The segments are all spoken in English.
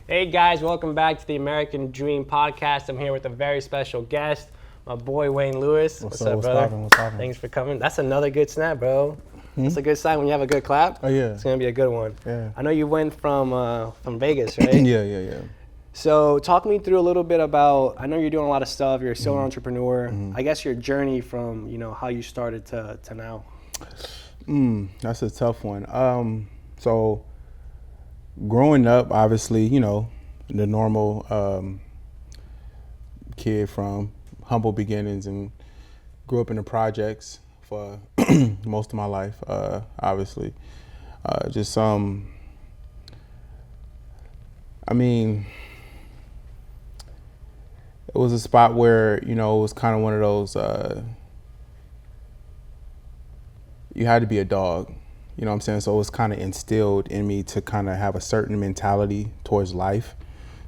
Hey guys, welcome back to the American Dream Podcast. I'm here with a very special guest, my boy Wayne Lewis. What's up, brother? What's poppin'? Thanks for coming. That's another good snap, bro. That's a good sign when you have a good clap. Oh yeah. It's gonna be a good one. Yeah. I know you went from Vegas, right? Yeah. So talk me through a little bit about, I know you're doing a lot of stuff, you're still an entrepreneur. I guess your journey from, how you started to now. That's a tough one. So growing up, obviously, the normal kid from humble beginnings and grew up in the projects for most of my life, obviously. It was a spot where, it was kind of one of those, you had to be a dog, you know what I'm saying? So it was kind of instilled in me to kind of have a certain mentality towards life.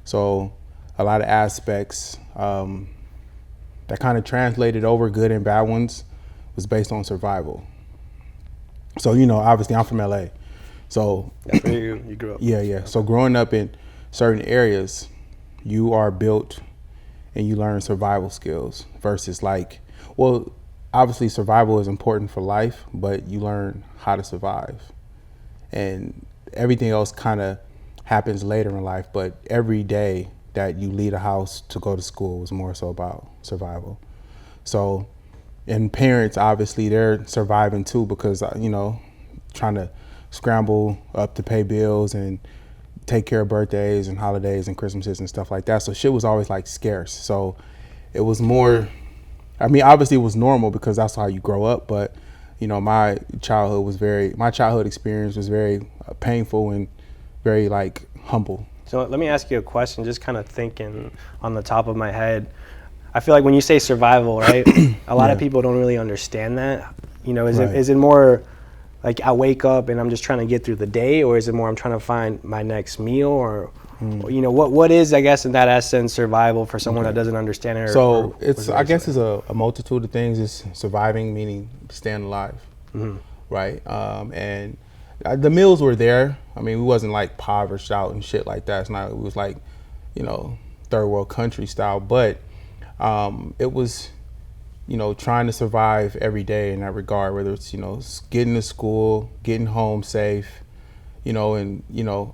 So a lot of aspects that kind of translated over, good and bad ones, was based on survival. So, obviously I'm from LA. So That's where you grew up. Yeah. So growing up in certain areas, you are built and you learn survival skills versus obviously survival is important for life, but you learn how to survive. And everything else kind of happens later in life, but every day that you leave a house to go to school was more so about survival. So, and parents, obviously, they're surviving too because, trying to scramble up to pay bills and take care of birthdays and holidays and Christmases and stuff like that. So shit was always scarce. So it was more, obviously it was normal because that's how you grow up. But, my childhood experience was very painful and very humble. So let me ask you a question, just kind of thinking on the top of my head. I feel like when you say survival, right, a lot of people don't really understand that. Is it more like I wake up and I'm just trying to get through the day, or is it more I'm trying to find my next meal, or what is, I guess, in that essence, survival for someone that doesn't understand it? I guess it's a multitude of things. It's surviving, meaning staying alive, right? And the meals were there. We wasn't impoverished out and shit like that. It's not. It was third world country style, but it was, trying to survive every day in that regard, whether it's, getting to school, getting home safe, and,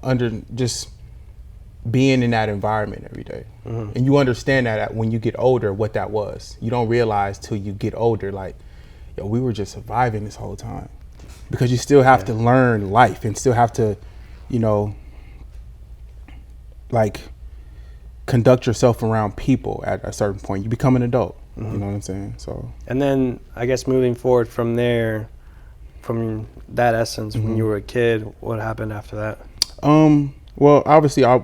under just being in that environment every day. And you understand that when you get older, what that was. You don't realize till you get older, we were just surviving this whole time. Because you still have to learn life and still have to, conduct yourself around people at a certain point. You become an adult. You know what I'm saying? So. And then I guess moving forward from there, from that essence, when you were a kid, what happened after that? Well, obviously, I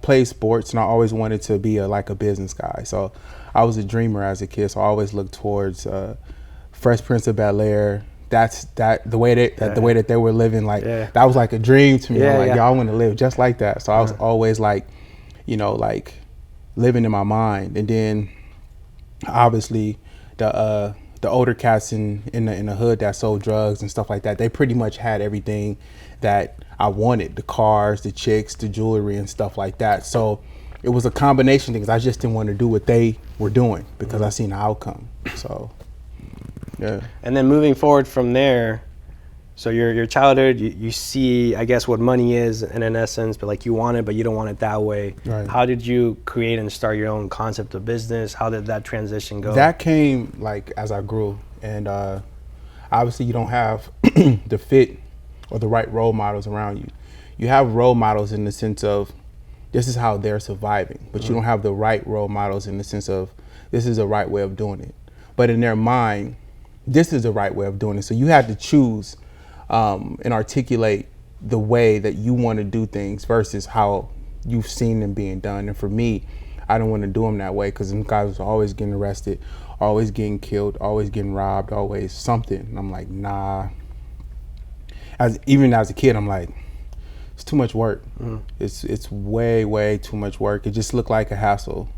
played sports and I always wanted to be a business guy. So I was a dreamer as a kid. So I always looked towards Fresh Prince of Bel-Air. The way that they were living, that was a dream to me. Y'all want to live just like that. So I was always living in my mind. And then obviously the older cats in the hood that sold drugs and stuff like that, they pretty much had everything that I wanted: the cars, the chicks, the jewelry and stuff like that. So it was a combination of things. I just didn't want to do what they were doing because I seen the outcome. So yeah. And then moving forward from there, so your childhood, you see, I guess, what money is in an essence, but you want it, but you don't want it that way. Right. How did you create and start your own concept of business? How did that transition go? That came as I grew, and obviously you don't have the fit or the right role models around you. You have role models in the sense of this is how they're surviving, but you don't have the right role models in the sense of this is the right way of doing it. But in their mind, this is the right way of doing it. So you had to choose and articulate the way that you want to do things versus how you've seen them being done. And for me, I don't want to do them that way because them guys are always getting arrested, always getting killed, always getting robbed, always something. And I'm like, nah. Even as a kid, I'm like, it's too much work. It's way too much work. It just looked like a hassle.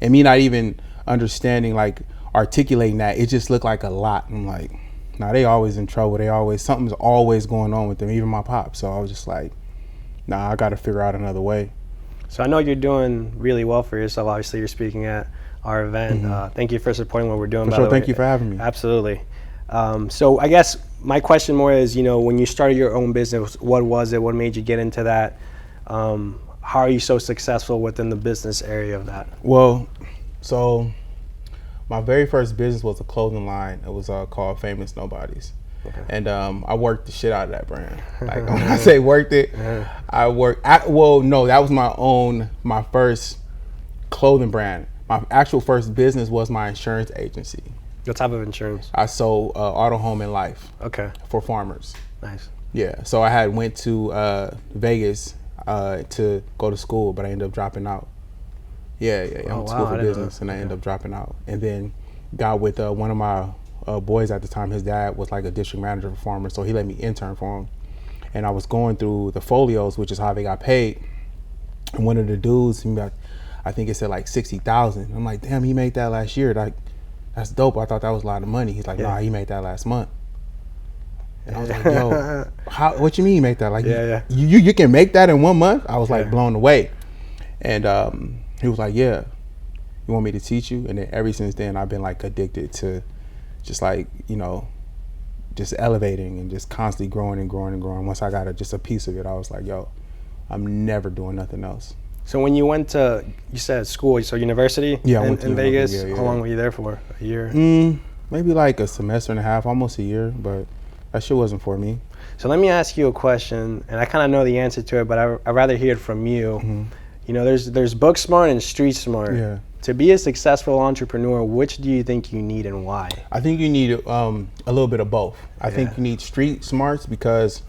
And me not even understanding, articulating that, it just looked like a lot. I'm like, nah, they always in trouble. Something's always going on with them, even my pop. So I was just like, nah, I got to figure out another way. So I know you're doing really well for yourself. Obviously, you're speaking at our event. Thank you for supporting what we're doing. For sure. Thank you for having me. Absolutely. So I guess my question more is, when you started your own business, what was it? What made you get into that? How are you so successful within the business area of that? Well, so my very first business was a clothing line. It was called Famous Nobodies. Okay. And I worked the shit out of that brand. Like when I say worked it, I worked. That was my first clothing brand. My actual first business was my insurance agency. What type of insurance? I sold auto, home, and life. Okay. For farmers. Nice. Yeah. So I went to Vegas to go to school, but I ended up dropping out. Yeah. I went to school for business, and I ended up dropping out. And then got with one of my boys at the time. His dad was like a district manager for farmers, so he let me intern for him. And I was going through the folios, which is how they got paid. And one of the dudes, I think it said like 60,000. I'm like, damn, he made that last year. Like, that's dope. I thought that was a lot of money. He's like, nah, he made that last month. And I was like, yo, what you mean you make that? Like, you can make that in 1 month? I was like blown away. And he was like, yeah, you want me to teach you? And then ever since then, I've been like addicted to just like, just elevating and just constantly growing and growing and growing. Once I got just a piece of it, I was like, yo, I'm never doing nothing else. So when you went to, you said school, so university in Vegas, how long were you there for? A year? Maybe like a semester and a half, almost a year, but that shit wasn't for me. So let me ask you a question, and I kind of know the answer to it, but I'd rather hear it from you. There's book smart and street smart. Yeah. To be a successful entrepreneur, which do you think you need and why? I think you need a little bit of both. I think you need street smarts because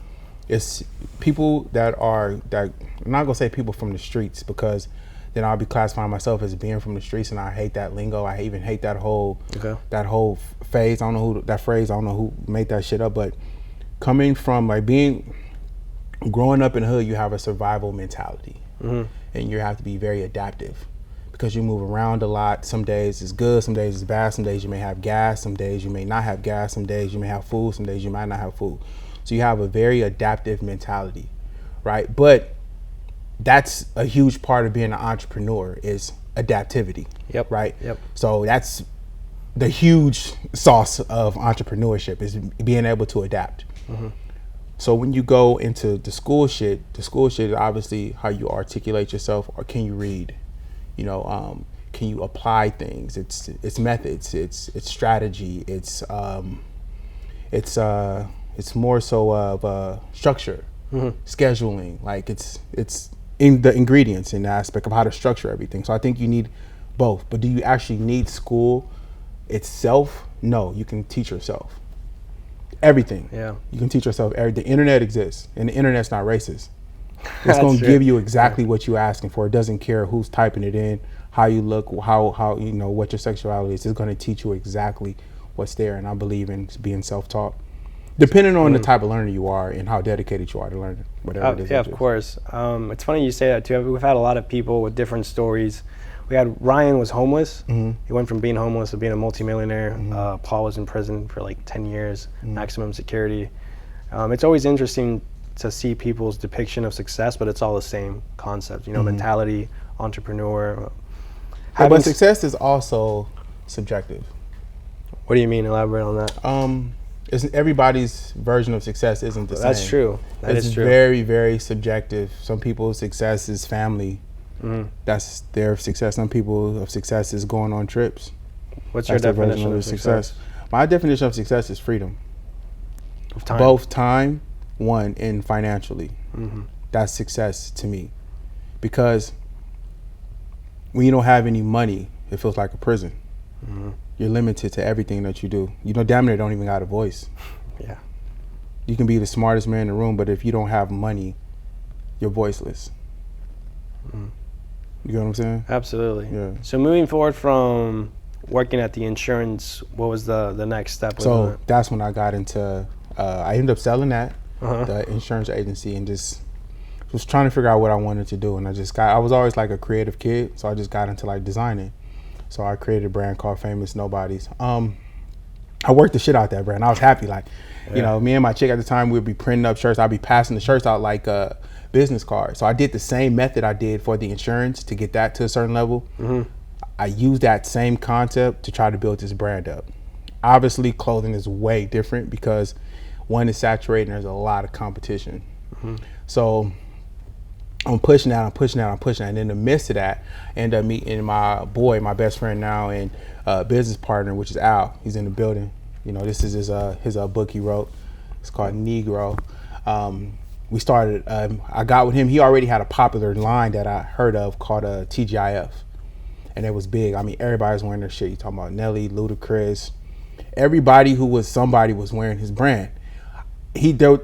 it's people that I'm not gonna say people from the streets, because then I'll be classifying myself as being from the streets, and I hate that lingo. I even hate that whole phase. I don't know I don't know who made that shit up, but coming from like growing up in the hood, you have a survival mentality, and you have to be very adaptive because you move around a lot. Some days it's good, some days it's bad, some days you may have gas, some days you may not have gas, some days you may have food, some days you might not have food. So you have a very adaptive mentality, right? But that's a huge part of being an entrepreneur is adaptivity, right? So that's the huge sauce of entrepreneurship is being able to adapt. So when you go into the school shit is obviously how you articulate yourself, or can you read? Can you apply things? It's methods, it's strategy, it's more so of structure, scheduling. Like it's in the ingredients in the aspect of how to structure everything. So I think you need both. But do you actually need school itself? No, you can teach yourself everything. You can teach yourself everything. The internet exists, and the internet's not racist. It's going to give you exactly what you're asking for. It doesn't care who's typing it in, how you look, how what your sexuality is. It's going to teach you exactly what's there. And I believe in being self-taught, depending on the type of learner you are and how dedicated you are to learning whatever it is. Yeah, of course. It's funny you say that too. We've had a lot of people with different stories. We had Ryan was homeless. He went from being homeless to being a multi-millionaire. Paul was in prison for like 10 years, maximum security. It's always interesting to see people's depiction of success, but it's all the same concept, mentality, entrepreneur. But success is also subjective. What do you mean? Elaborate on that. Everybody's version of success isn't the same. That's true. It's very, very subjective. Some people's success is family. That's their success. Some people's success is going on trips. What's your definition of success? My definition of success is freedom. Of time. Both time, and financially. That's success to me. Because when you don't have any money, it feels like a prison. You're limited to everything that you do. Damn near don't even got a voice. You can be the smartest man in the room, but if you don't have money, you're voiceless. You know what I'm saying? Absolutely. Yeah. So moving forward from working at the insurance, what was the next step? So that's when I got into, I ended up selling that, the insurance agency, and just was trying to figure out what I wanted to do. And I was always like a creative kid, so I just got into like designing. So I created a brand called Famous Nobodies. I worked the shit out that brand. I was happy. Like, me and my chick at the time, we'd be printing up shirts. I'd be passing the shirts out like business card. So I did the same method I did for the insurance to get that to a certain level. I used that same concept to try to build this brand up. Obviously, clothing is way different because one is saturated and there's a lot of competition. So I'm pushing out. And in the midst of that, I end up meeting my best friend now, and business partner, which is Al. He's in the building. You know, this is his book he wrote. It's called Negro. We started, I got with him. He already had a popular line that I heard of called TGIF. And it was big. I mean, everybody was wearing their shit. You talking about Nelly, Ludacris. Everybody who was somebody was wearing his brand.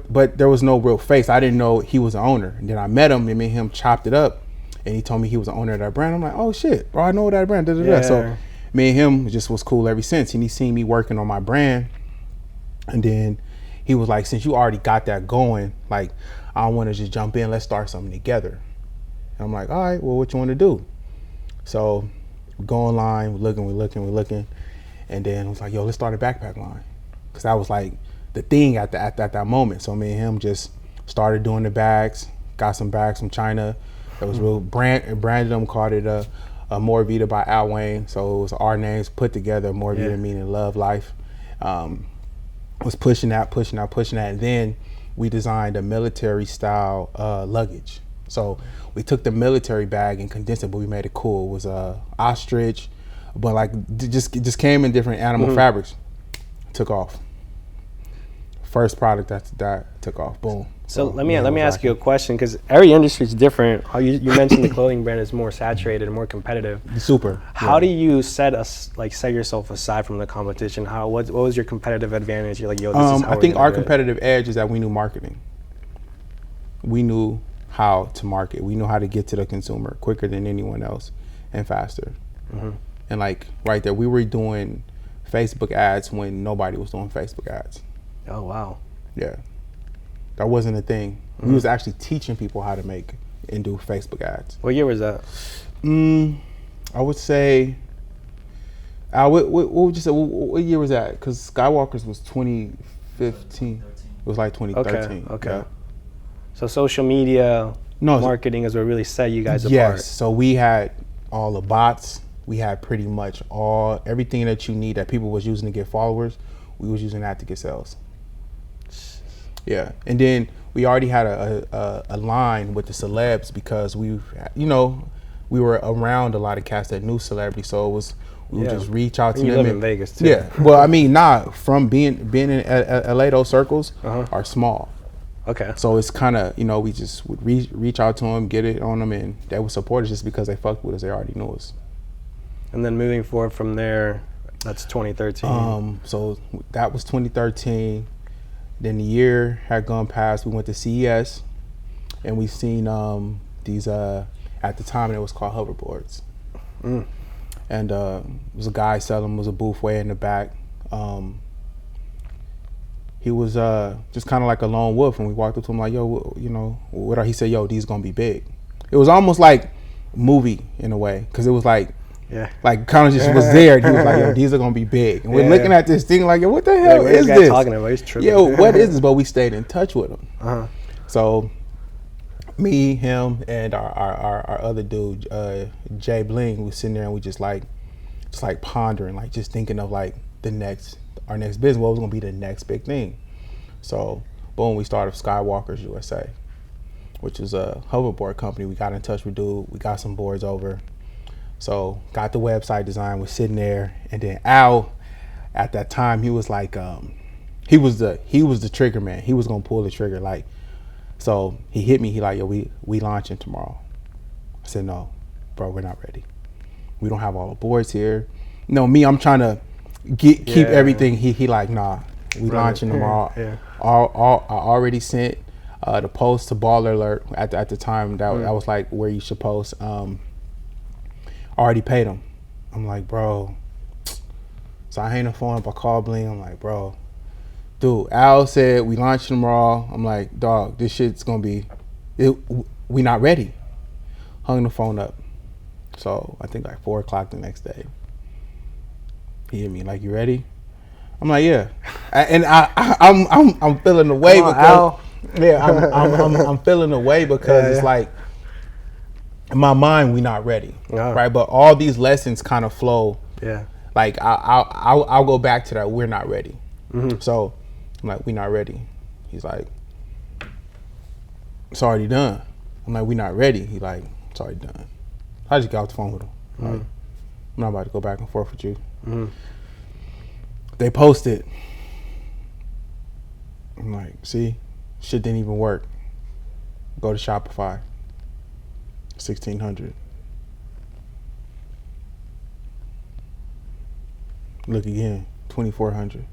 But there was no real face. I didn't know he was the owner. And then I met him, and me and him chopped it up. And he told me he was the owner of that brand. I'm like, oh shit, bro, I know that brand. Yeah. So me and him just was cool ever since. And he seen me working on my brand. And then he was like, since you already got that going, like, I want to just jump in. Let's start something together. And I'm like, all right, well, what you want to do? So we go online, we're looking. And then I was like, yo, let's start a backpack line. Because that was like the thing at that moment. So me and him just started doing the bags, got some bags from China. It was real branded them, called it a More Vita by Al Wayne. So it was our names put together, More Vita meaning love, life. Was pushing that. And then we designed a military style luggage. So we took the military bag and condensed it, but we made it cool. It was ostrich, but like just came in different animal fabrics. Took off. First product that took off. Boom. So let me ask you a question, because every industry is different. You mentioned the clothing brand is more saturated and more competitive. Super. How do you set yourself aside from the competition? What was your competitive advantage? You're like, yo, this is how I think our competitive edge is that we knew marketing. We knew how to market. We knew how to get to the consumer quicker than anyone else and faster. And like right there, we were doing Facebook ads when nobody was doing Facebook ads. Oh wow. Yeah. That wasn't a thing. We was actually teaching people how to make and do Facebook ads. What year was that? I would say, what would you say? What year was that? Because Skywalkers was 2015. It was like 2013. Okay. Yeah. So social media marketing is what really set you guys apart. Yes. So we had all the bots. We had pretty much everything that you need that people was using to get followers. We was using that to get sales. Yeah, and then we already had a line with the celebs because we were around a lot of cats that knew celebrities, so we would just reach out to them. You live in Vegas too. Yeah, well, I mean, from being in LA, those circles are small. Okay. So it's kind of, we just would reach out to them, get it on them, and they would support us just because they fucked with us. They already knew us. And then moving forward from there, that's 2013. So that was 2013. Then the year had gone past. We went to CES, and we seen these. At the time, it was called hoverboards. And it was a guy selling them. Was a booth way in the back. He was just kind of like a lone wolf, and we walked up to him like, "Yo, what are?" He said, "Yo, these gonna be big." It was almost like movie in a way, because it was like. Yeah. Like kind of just was there. And he was like, yo, these are gonna be big. And we're looking at this thing like, yo, what the hell is this? Talking about? He's tripping. Yo, what is this? But we stayed in touch with him. So me, him, and our other dude, Jay Bling, was sitting there and we just pondering, like just thinking of like our next business, what was gonna be the next big thing. So boom, we started Skywalkers USA, which was a hoverboard company. We got in touch with dude, we got some boards over. So got the website design, was sitting there, and then Al, at that time, he was like, he was the trigger man. He was gonna pull the trigger, like. So he hit me. He like, yo, we launching tomorrow. I said, no, bro, we're not ready. We don't have all the boards here. No, me, I'm trying to keep everything. He like, nah, we launching tomorrow. I already sent the post to Baller Alert at the time. That was like where you should post. Already paid him. I'm like, bro. So I hang the phone up. I call Bling. I'm like, bro, dude, Al said we launch tomorrow. I'm like, dog, this shit's gonna be, we not ready. Hung the phone up. So I think like 4:00 the next day. He hit me like, you ready? I'm like, yeah. And I'm feeling the way because Yeah, I'm feeling away because it's like in my mind we not ready, right? But all these lessons kind of flow. Yeah. Like I'll go back to that. We're not ready. So I'm like, we not ready. He's like, it's already done. I'm like, we not ready. He like, it's already done. I just got off the phone with him. Like, I'm not about to go back and forth with you. They posted. I'm like, see, shit didn't even work. Go to Shopify. 1,600. Look again, 2,400.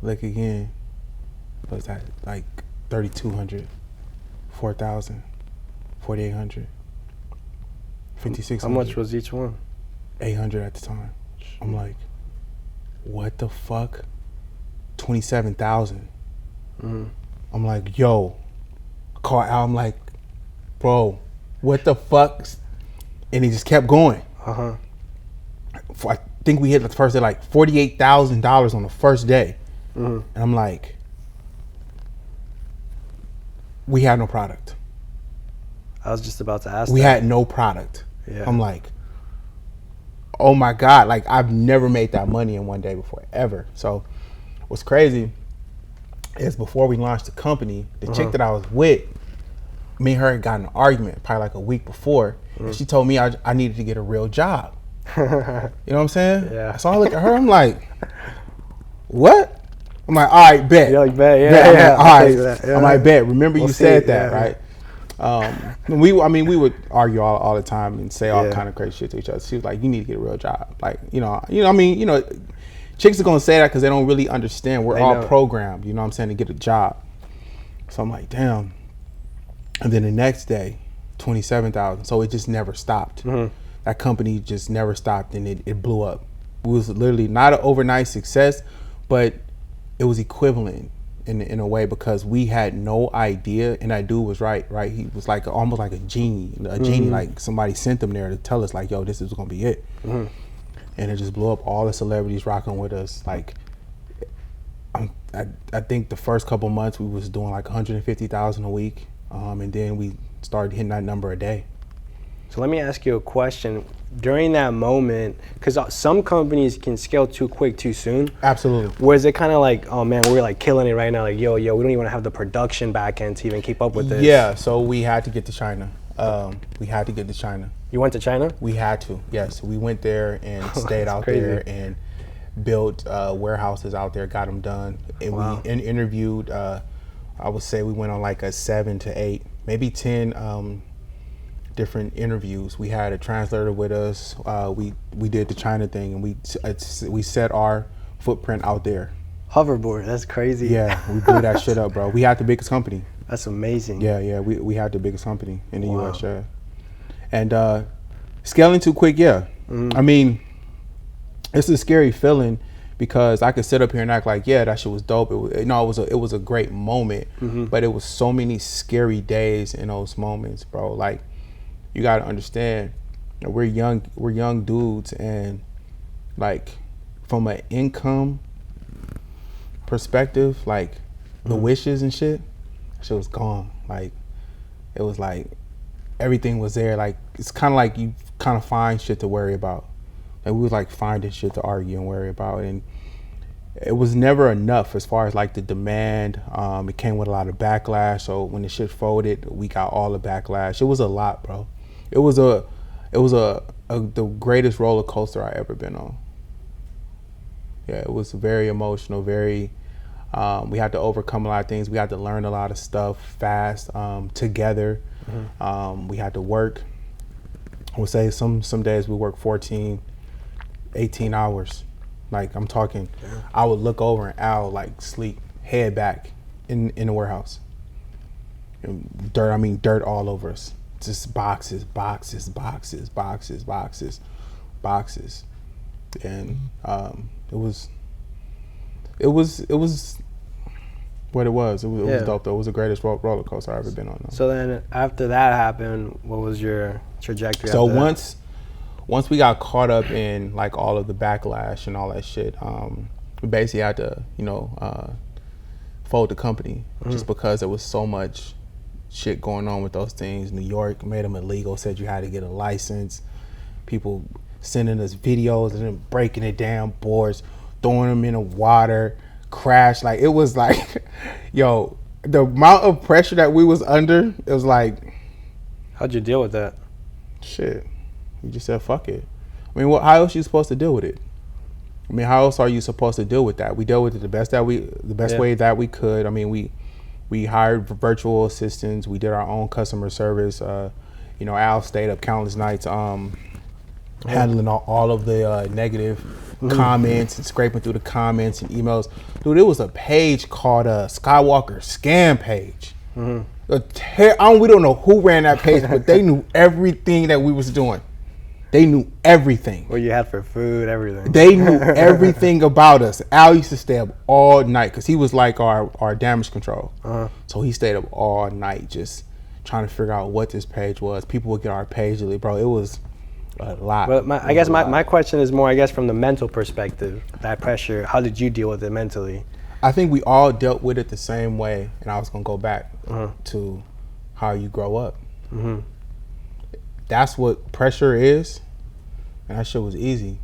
Look again. What's that? Like 3,200, 4,000, 4,800, 5,600. How much was each one? 800 at the time. I'm like, what the fuck? 27,000. I'm like, yo. Call Al. I'm like, bro, what the fuck? And he just kept going. I think we hit the first day like $48,000 on the first day. And I'm like, we had no product. I was just about to ask We that. had no product. Yeah. I'm like, oh my God, like I've never made that money in one day before, ever. So what's crazy is before we launched the company, the chick that I was with, me and her had got in an argument probably like a week before. And she told me I needed to get a real job. You know what I'm saying? Yeah. So I look at her, I'm like, what? I'm like, all right, bet. You're like, bet, Bet. yeah. All right. I'm like, bet. Remember you said that, right? We would argue all the time and say all kind of crazy shit to each other. She was like, you need to get a real job. Like, chicks are gonna say that because they don't really understand. We're all programmed, you know what I'm saying, to get a job. So I'm like, damn. And then the next day, 27,000. So it just never stopped. That company just never stopped, and it blew up. It was literally not an overnight success, but it was equivalent in a way because we had no idea, and that dude was right. He was like almost like a genie, like somebody sent them there to tell us like, yo, this is gonna be it. And it just blew up. All the celebrities rocking with us. Like, I think the first couple months we was doing like 150,000 a week, and then we started hitting that number a day. So let me ask you a question. During that moment, because some companies can scale too quick too soon. Absolutely. Was it kind of like, oh man, we're like killing it right now, like yo, we don't even have the production back end to even keep up with this? Yeah, so we had to get to China. You went to China? We had to, yes. We went there and stayed out there and built warehouses out there, got them done. And we interviewed, I would say we went on like a 7 to 8, maybe 10 different interviews. We had a translator with us. We did the China thing, and we set our footprint out there. Hoverboard, that's crazy. Yeah, we blew that shit up, bro. We had the biggest company. That's amazing. Yeah, we had the biggest company in the US, yeah. And scaling too quick, yeah. I mean, it's a scary feeling because I could sit up here and act like, yeah, that shit was dope. It was a great moment, but it was so many scary days in those moments, bro. Like, you gotta understand, we're young dudes, and like from an income perspective, like the wishes and shit was gone. Like, it was like everything was there. Like, it's kind of like you kind of find shit to worry about. Like, we was like finding shit to argue and worry about, and it was never enough as far as like the demand. It came with a lot of backlash. So when the shit folded, we got all the backlash. It was a lot, bro. It was the greatest roller coaster I ever been on. Yeah, it was very emotional, very, we had to overcome a lot of things. We had to learn a lot of stuff fast, together. We had to work. I would say some days we work 14, 18 hours. Like, I'm talking, I would look over and Al like sleep, head back in the warehouse. And dirt all over us. Just boxes. And it was what it was. It was dope though. It was the greatest roller coaster I've ever been on though. So then after that happened, what was your trajectory? So once we got caught up in like all of the backlash and all that shit, we basically had to, fold the company just because there was so much shit going on with those things. New York made them illegal, said you had to get a license. People sending us videos and then breaking it down, boards, throwing them in the water, crash. Like, it was like, yo, the amount of pressure that we was under, it was like. How'd you deal with that? Shit. We just said, fuck it. I mean, how else are you supposed to deal with it? I mean, how else are you supposed to deal with that? We dealt with it the best way that we could. I mean, we hired virtual assistants. We did our own customer service. Al stayed up countless nights handling all of the negative comments and scraping through the comments and emails. Dude, it was a page called Skywalkers scam page. We don't know who ran that page, but they knew everything that we was doing. They knew everything. What you had for food, everything. They knew everything about us. Al used to stay up all night because he was like our damage control. So he stayed up all night just trying to figure out what this page was. People would get our page, bro. It was a lot. But I guess my question is more, I guess, from the mental perspective, that pressure. How did you deal with it mentally? I think we all dealt with it the same way, and I was going to go back to how you grow up. That's what pressure is, and that shit was easy.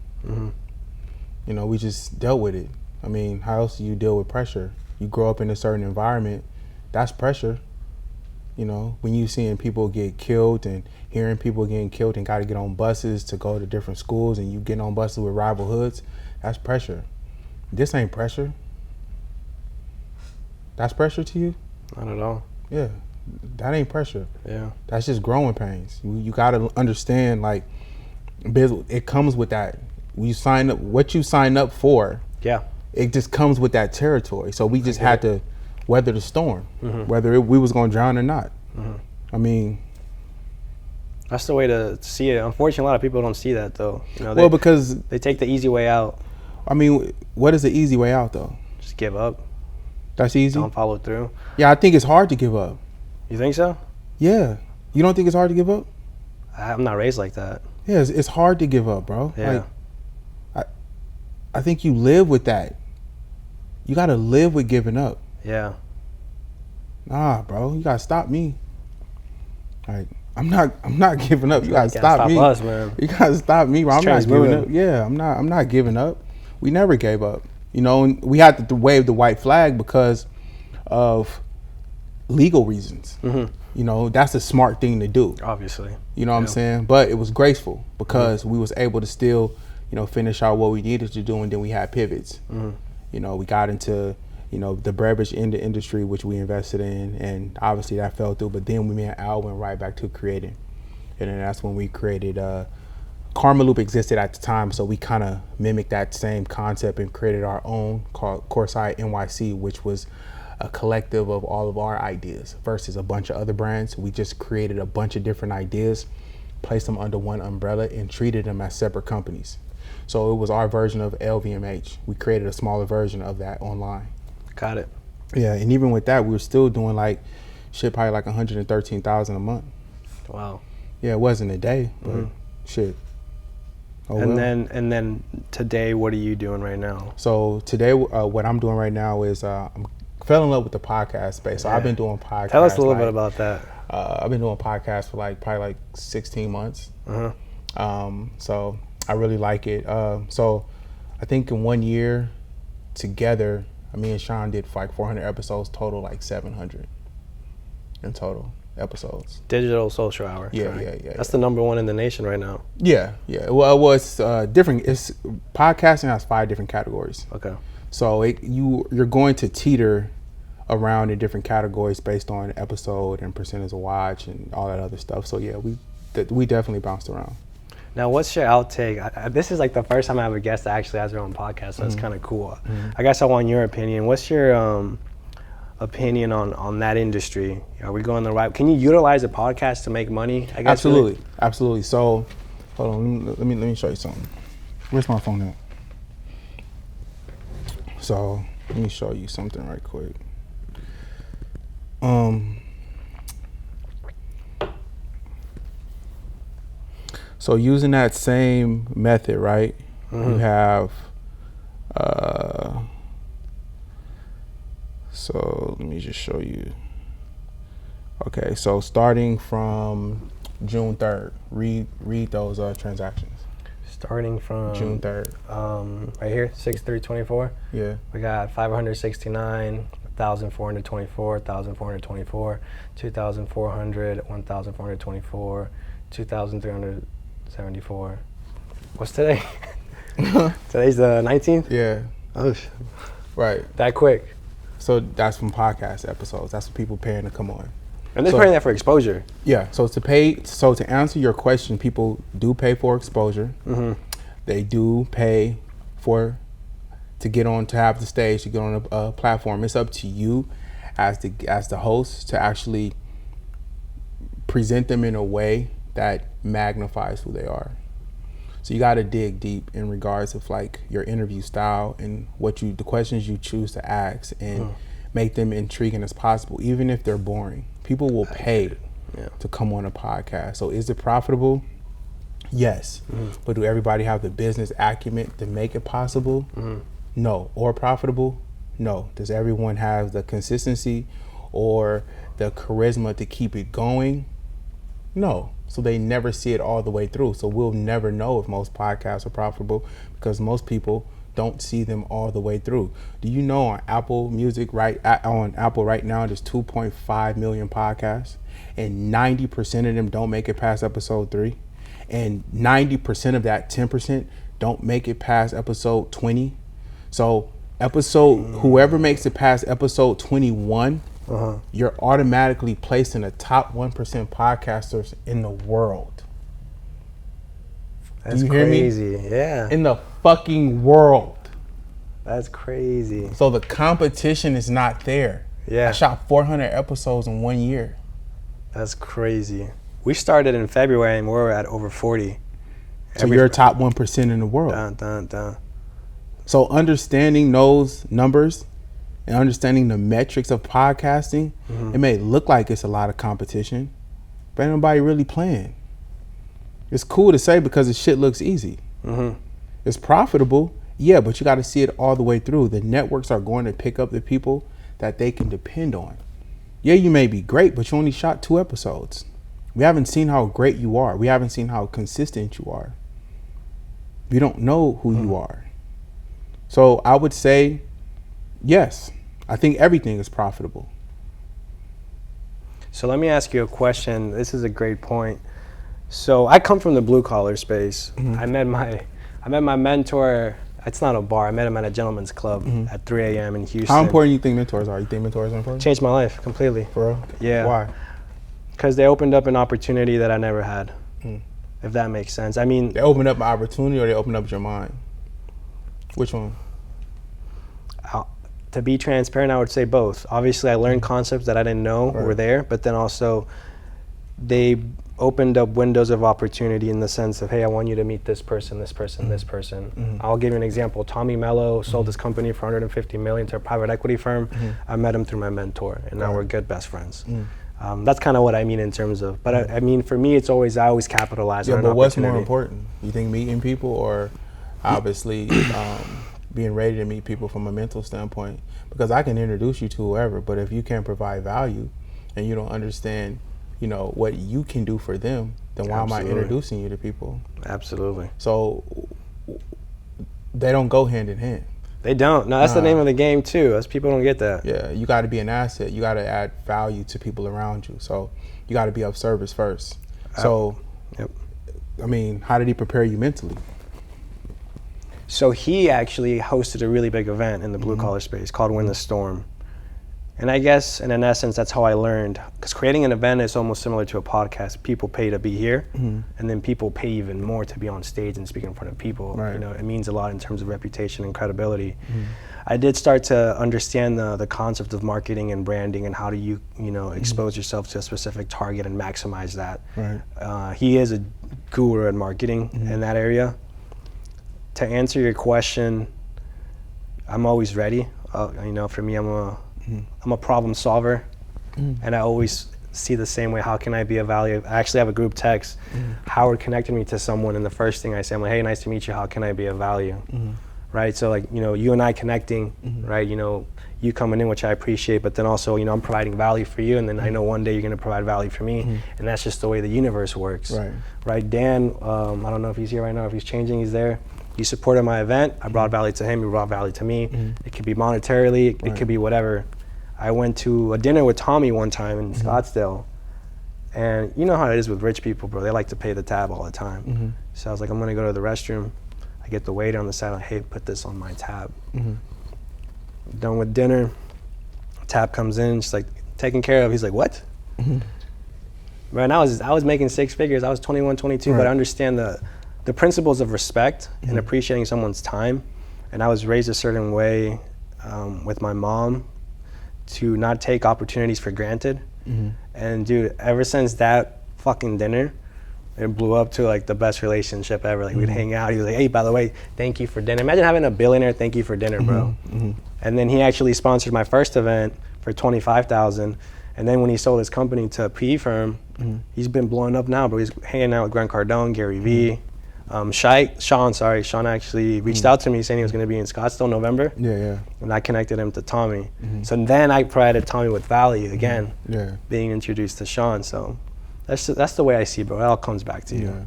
We just dealt with it. I mean, how else do you deal with pressure? You grow up in a certain environment, that's pressure. When you seeing people get killed and hearing people getting killed and got to get on buses to go to different schools and you getting on buses with rival hoods, that's pressure. This ain't pressure. That's pressure to you? Not at all. Yeah, that ain't pressure. Yeah. That's just growing pains. You got to understand, like, it comes with that. What you sign up for, it just comes with that territory. So we just had to weather the storm, whether we was going to drown or not. I mean, that's the way to see it. Unfortunately, a lot of people don't see that, though. Because they take the easy way out. I mean, what is the easy way out, though? Just give up. That's easy? Don't follow through. Yeah, I think it's hard to give up. You think so? Yeah. You don't think it's hard to give up? I'm not raised like that. Yeah, it's hard to give up, bro. Yeah. Like, I think you live with that. You got to live with giving up. Yeah. Nah, bro, you got to stop me. Like, I'm not giving up. You got to stop me. Us, man. You got to stop me, bro. I'm not giving up. Yeah, I'm not giving up. We never gave up. And we had to wave the white flag because of legal reasons. That's a smart thing to do. Obviously. You know what I'm saying? But it was graceful because we was able to still, finish out what we needed to do, and then we had pivots. We got into, the beverage industry, which we invested in, and obviously that fell through. But then me and Al went right back to creating. And then that's when we created Karma Loop existed at the time, so we kind of mimicked that same concept and created our own called Coreside NYC, which was a collective of all of our ideas versus a bunch of other brands. We just created a bunch of different ideas, placed them under one umbrella, and treated them as separate companies. So it was our version of LVMH. We created a smaller version of that online. Got it. Yeah, and even with that, we were still doing probably like 113,000 a month. Wow. Yeah, it wasn't a day, but shit. Oh, and then today, what are you doing right now? So today, what I'm doing right now is I'm fell in love with the podcast space. So I've been doing podcasts. Tell us a little bit about that. I've been doing podcasts for probably 16 months. So I really like it. So I think in 1 year together, me and Shone did 400 episodes total, 700 in total episodes. Digital social hour. Yeah. That's the #1 in the nation right now. Yeah. Well, it's different. Podcasting has 5 different categories. Okay. So you're going to teeter around in different categories based on episode and percentage of watch and all that other stuff. So yeah, we definitely bounced around. Now, what's your outtake? This is the first time I have a guest that actually has their own podcast, so it's kind of cool. I guess I want your opinion. What's your opinion on that industry? Are we going the right? Can you utilize a podcast to make money? I guess Absolutely. So, hold on. Let me show you something. Where's my phone at? So let me show you something right quick. So using that same method, right? You have so just show you. Okay, so starting from June 3rd, read those transactions. Starting from June 3rd. Right here, 6/3/24. Yeah. We got 569, 1,424, 1,424, 2,400, 1,424, 2,374. What's today? Today's the 19th? Yeah. Oh, right. That quick. So that's from podcast episodes. That's what people paying to come on. And they're paying that for exposure. Yeah. So to answer your question, people do pay for exposure. Mm-hmm. They do pay to get on, to have the stage, to get on a platform. It's up to you as the host to actually present them in a way that magnifies who they are. So you got to dig deep in regards of like your interview style and the questions you choose to ask, and make them intriguing as possible, even if they're boring. People will pay to come on a podcast. So is it profitable? Yes. But do everybody have the business acumen to make it possible? No. Or profitable? No. Does everyone have the consistency or the charisma to keep it going? No. So they never see it all the way through. So we'll never know if most podcasts are profitable, because most people don't see them all the way through. Do you know on Apple Music right now there's 2.5 million podcasts, and 90% of them don't make it past episode 3, and 90% of that 10% don't make it past episode 20. So whoever makes it past episode 21, you're automatically placed in the top 1% podcasters in the world. That's Do you hear crazy. me? Yeah. In the fucking world. That's crazy. So the competition is not there. Yeah. I shot 400 episodes in 1 year. That's crazy. We started in February and we're at over 40. So you're top 1% in the world. Dun. So understanding those numbers and understanding the metrics of podcasting, it may look like it's a lot of competition, but ain't nobody really playing. It's cool to say because the shit looks easy. It's profitable, yeah, but you got to see it all the way through. The networks are going to pick up the people that they can depend on. Yeah, you may be great, but you only shot 2 episodes. We haven't seen how great you are. We haven't seen how consistent you are. We don't know who you are. So I would say, yes, I think everything is profitable. So let me ask you a question. This is a great point. So I come from the blue collar space. I met my mentor. It's not a bar. I met him at a gentleman's club at 3 a.m. in Houston. How important do you think mentors are? You think mentors are important? Changed my life completely. For real? Yeah. Why? Because they opened up an opportunity that I never had. If that makes sense. I mean, they opened up an opportunity, or they opened up your mind? Which one? To be transparent, I would say both. Obviously, I learned concepts that I didn't know were there, but then also they opened up windows of opportunity in the sense of, hey, I want you to meet this person, this person, this person. I'll give you an example. Tommy Mello sold his company for $150 million to a private equity firm. I met him through my mentor, and now we're good best friends. That's kind of what I mean in terms of, but I mean, for me, I always capitalize on an opportunity. But what's more important? You think meeting people, or obviously being ready to meet people from a mental standpoint? Because I can introduce you to whoever, but if you can't provide value and you don't understand, what you can do for them, then why am I introducing you to people? Absolutely. So they don't go hand in hand. They don't. No, that's the name of the game too. That's, people don't get that. Yeah, you got to be an asset. You got to add value to people around you. So you got to be of service first. So, I mean, how did he prepare you mentally? So he actually hosted a really big event in the blue collar space called Win the Storm. And I guess, and in essence, that's how I learned. Because creating an event is almost similar to a podcast. People pay to be here, and then people pay even more to be on stage and speak in front of people. Right. It means a lot in terms of reputation and credibility. I did start to understand the concept of marketing and branding, and how do you, expose yourself to a specific target and maximize that. Right. He is a guru at marketing in that area. To answer your question, I'm always ready. For me, I'm a problem solver, and I always see the same way. How can I be of value? I actually have a group text. Howard connected me to someone, and the first thing I say, I'm like, hey, nice to meet you. How can I be of value? right? So like, you and I connecting, right? You coming in, which I appreciate, but then also, I'm providing value for you, and then I know one day you're gonna provide value for me, and that's just the way the universe works, right? Dan, I don't know if he's here right now, if he's changing, he's there. He supported my event. I brought value to him. He brought value to me. It could be monetarily. It could be whatever. I went to a dinner with Tommy one time in Scottsdale, and you know how it is with rich people, bro. They like to pay the tab all the time. So I was like, I'm gonna go to the restroom. I get the waiter on the side, like, hey, put this on my tab. Done with dinner, tab comes in, she's like, taken care of. He's like, what? Man, I was making 6 figures. I was 21, 22, but I understand the principles of respect and appreciating someone's time. And I was raised a certain way with my mom to not take opportunities for granted. And dude, ever since that fucking dinner, it blew up to like the best relationship ever. Like we'd hang out. He was like, hey, by the way, thank you for dinner. Imagine having a billionaire thank you for dinner, bro. And then he actually sponsored my first event for $25,000. And then when he sold his company to a PE firm, he's been blowing up now, bro. He's hanging out with Grant Cardone, Gary Vee. Shone actually reached out to me saying he was going to be in Scottsdale in November. And I connected him to Tommy. So then I provided Tommy with value again, being introduced to Shone. So that's the way I see it, bro. It all comes back to you.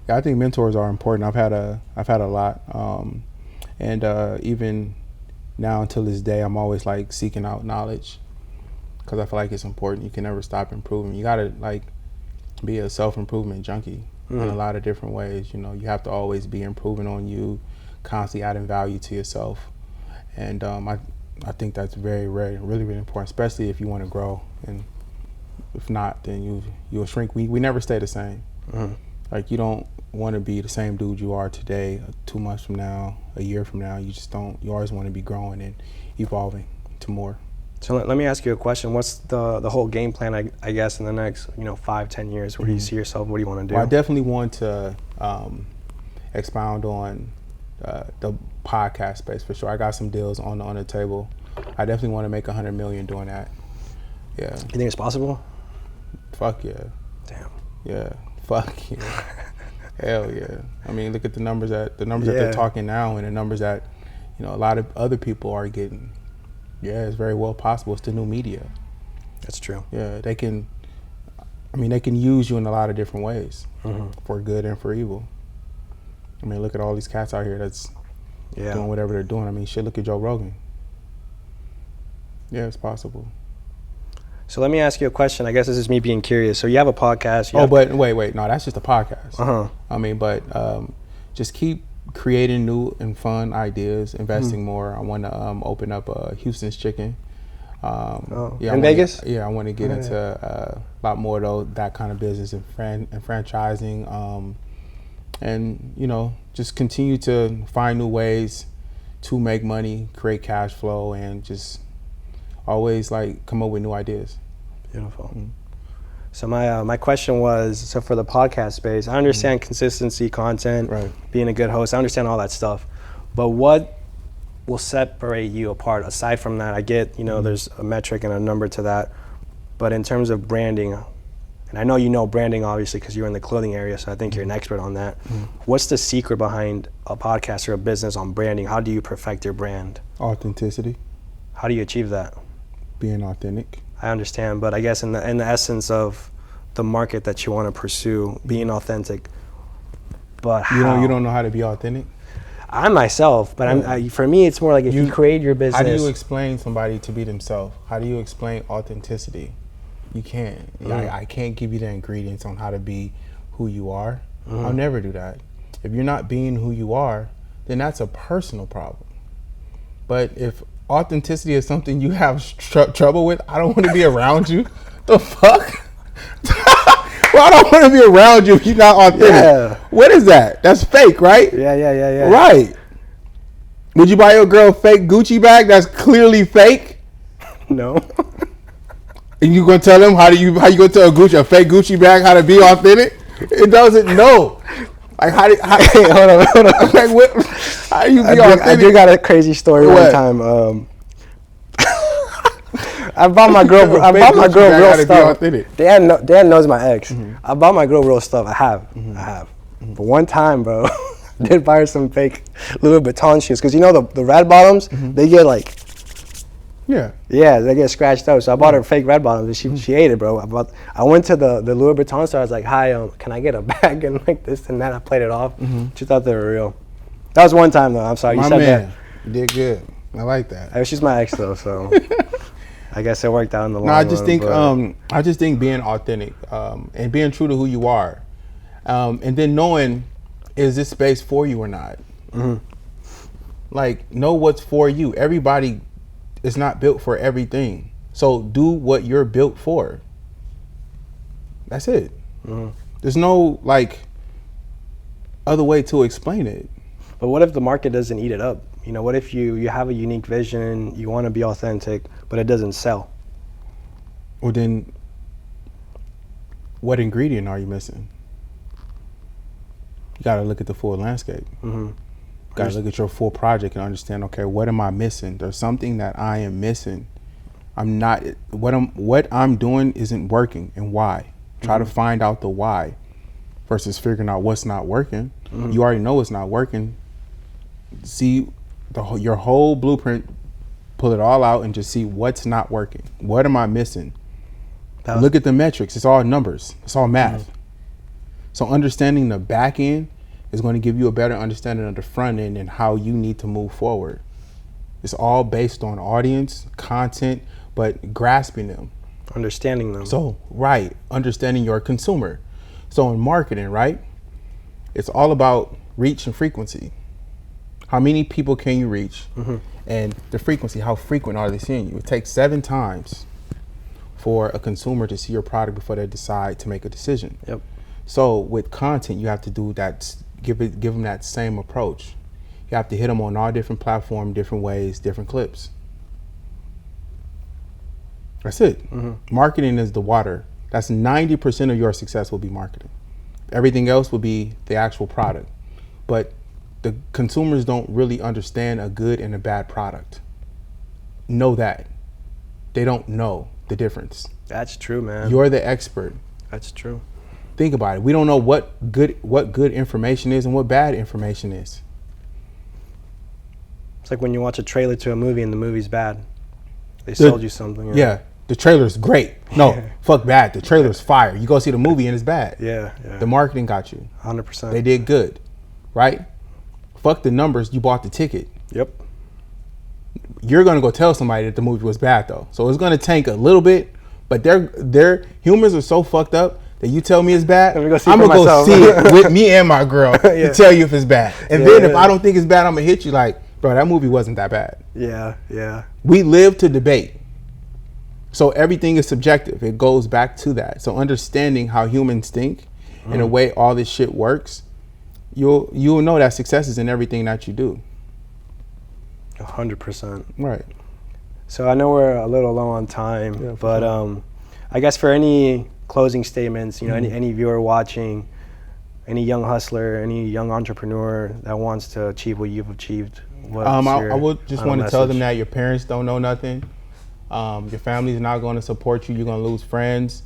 Yeah, I think mentors are important. I've had a lot, and even now until this day, I'm always like seeking out knowledge because I feel like it's important. You can never stop improving. You gotta like be a self-improvement junkie. In a lot of different ways. You have to always be improving on you, constantly adding value to yourself. And I think that's very, very, really, really important, especially if you want to grow. And if not, then you'll shrink. We never stay the same. Like you don't want to be the same dude you are today, 2 months from now, a year from now. You just don't. You always want to be growing and evolving to more. So let me ask you a question. What's the whole game plan, I guess, in the next 5-10 years? Where do you see yourself? What do you want to do? Well, I definitely want to expound on the podcast space for sure. I got some deals on the table. I definitely want to make $100 million doing that. Yeah. You think it's possible? Fuck yeah. Damn. Yeah. Fuck yeah. Hell yeah. I mean, look at the numbers that they're talking now, and the numbers that a lot of other people are getting. Yeah, it's very well possible. It's the new media. That's true. Yeah, they can use you in a lot of different ways, for good and for evil. I mean, look at all these cats out here that's doing whatever they're doing. I mean, shit, look at Joe Rogan. Yeah, it's possible. So let me ask you a question. I guess this is me being curious. So you have a podcast. But wait. No, that's just a podcast. I mean, but just keep creating new and fun ideas, investing more. I want to open up Houston's Chicken. In Vegas? I want to get into a lot more of that kind of business and franchising, and just continue to find new ways to make money, create cash flow, and just always like come up with new ideas. Beautiful. So my question was, so for the podcast space, I understand consistency, content, being a good host. I understand all that stuff. But what will separate you apart? Aside from that, I get, there's a metric and a number to that. But in terms of branding, and I know you know branding, obviously, because you're in the clothing area, so I think you're an expert on that. What's the secret behind a podcast or a business on branding? How do you perfect your brand? Authenticity. How do you achieve that? Being authentic. I understand, but I guess in the essence of the market that you want to pursue, being authentic. But how? You don't know how to be authentic? I myself, but for me, it's more like if you create your business. How do you explain somebody to be themselves? How do you explain authenticity? You can't. I can't give you the ingredients on how to be who you are. I'll never do that. If you're not being who you are, then that's a personal problem. But if authenticity is something you have trouble with, I don't want to be around you. The fuck? Well, I don't want to be around you if you're not authentic. Yeah. What is that? That's fake, right? Yeah. Right. Would you buy your girl a fake Gucci bag that's clearly fake? No. And you gonna tell them how you gonna tell a fake Gucci bag how to be authentic? It doesn't know. Like hold on. Like what? How do you be authentic? I do got a crazy story one time. I bought my girl real stuff. Dan knows my ex. I bought my girl real stuff. I have. But one time, bro, did buy her some fake Louis Vuitton shoes. Because you know the red bottoms, they get like, yeah, they get scratched out. So I bought her fake red bottoms, and she ate it, bro. I went to the Louis Vuitton store. I was like, hi, can I get a bag? And like this and that. I played it off. She thought they were real. That was one time, though. I'm sorry. You said that. You did good. I like that. She's my ex, though, so I guess it worked out in the long run. I just think being authentic and being true to who you are, and then knowing, is this space for you or not? Like, know what's for you. Everybody is not built for everything. So do what you're built for. That's it. There's no like other way to explain it. But what if the market doesn't eat it up? You know, what if you have a unique vision, you want to be authentic, but it doesn't sell? Well, then what ingredient are you missing? You got to look at the full landscape. Got to look at your full project and understand, okay, what am I missing? There's something that I am missing. I'm not, what I'm doing isn't working, and why? Try to find out the why versus figuring out what's not working. You already know it's not working. See your whole blueprint, pull it all out and just see what's not working. What am I missing? Look at the metrics. It's all numbers. It's all math. So understanding the back end is going to give you a better understanding of the front end and how you need to move forward. It's all based on audience, content, but grasping them. Understanding them. So, right, understanding your consumer. So in marketing, right, it's all about reach and frequency. How many people can you reach? And the frequency, how frequent are they seeing you? It takes 7 times for a consumer to see your product before they decide to make a decision. So with content, you have to do that, give them that same approach. You have to hit them on all different platforms, different ways, different clips. That's it. Marketing is the water. That's 90% of your success will be marketing. Everything else will be the actual product. But the consumers don't really understand a good and a bad product. Know that. They don't know the difference. That's true, man. You're the expert. That's true. Think about it. We don't know what good information is and what bad information is. It's like when you watch a trailer to a movie and the movie's bad. They sold you something. Yeah, the trailer's great. No, fuck bad. The trailer's fire. You go see the movie and it's bad. Yeah. The marketing got you. 100%. They did good, right? Fuck the numbers. You bought the ticket. Yep. You're gonna go tell somebody that the movie was bad though. So it's gonna tank a little bit, but their humans are so fucked up that you tell me it's bad, I'm gonna go see it with me and my girl to tell you if it's bad. And then if I don't think it's bad, I'm gonna hit you like, bro, that movie wasn't that bad. Yeah. We live to debate. So everything is subjective. It goes back to that. So understanding how humans think and the way all this shit works, you'll know that success is in everything that you do. 100%. Right. So I know we're a little low on time, but I guess for any closing statements, you know, any viewer watching, any young hustler, any young entrepreneur that wants to achieve what you've achieved, I would just want to tell them that your parents don't know nothing. Your family's not going to support you. You're going to lose friends.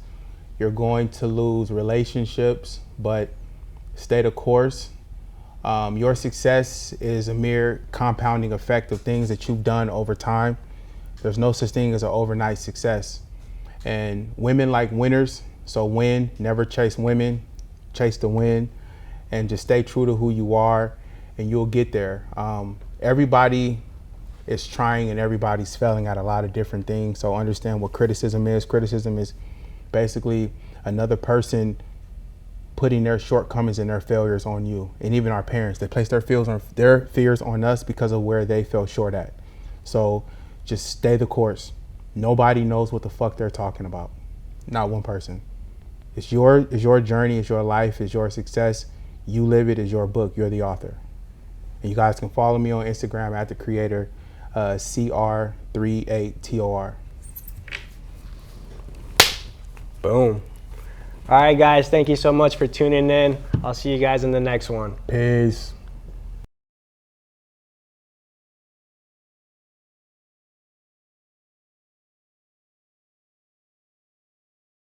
You're going to lose relationships, but stay the course. Your success is a mere compounding effect of things that you've done over time. There's no such thing as an overnight success. And women like winners, so win, never chase women, chase the win, and just stay true to who you are, and you'll get there. Everybody is trying and everybody's failing at a lot of different things, so understand what criticism is. Criticism is basically another person putting their shortcomings and their failures on you. And even our parents, they place their fears on us because of where they fell short at. So just stay the course. Nobody knows what the fuck they're talking about. Not one person. It's your journey, it's your life, it's your success. You live it, it's your book, you're the author. And you guys can follow me on Instagram at the creator, CR38TOR. Boom. All right, guys, thank you so much for tuning in. I'll see you guys in the next one. Peace.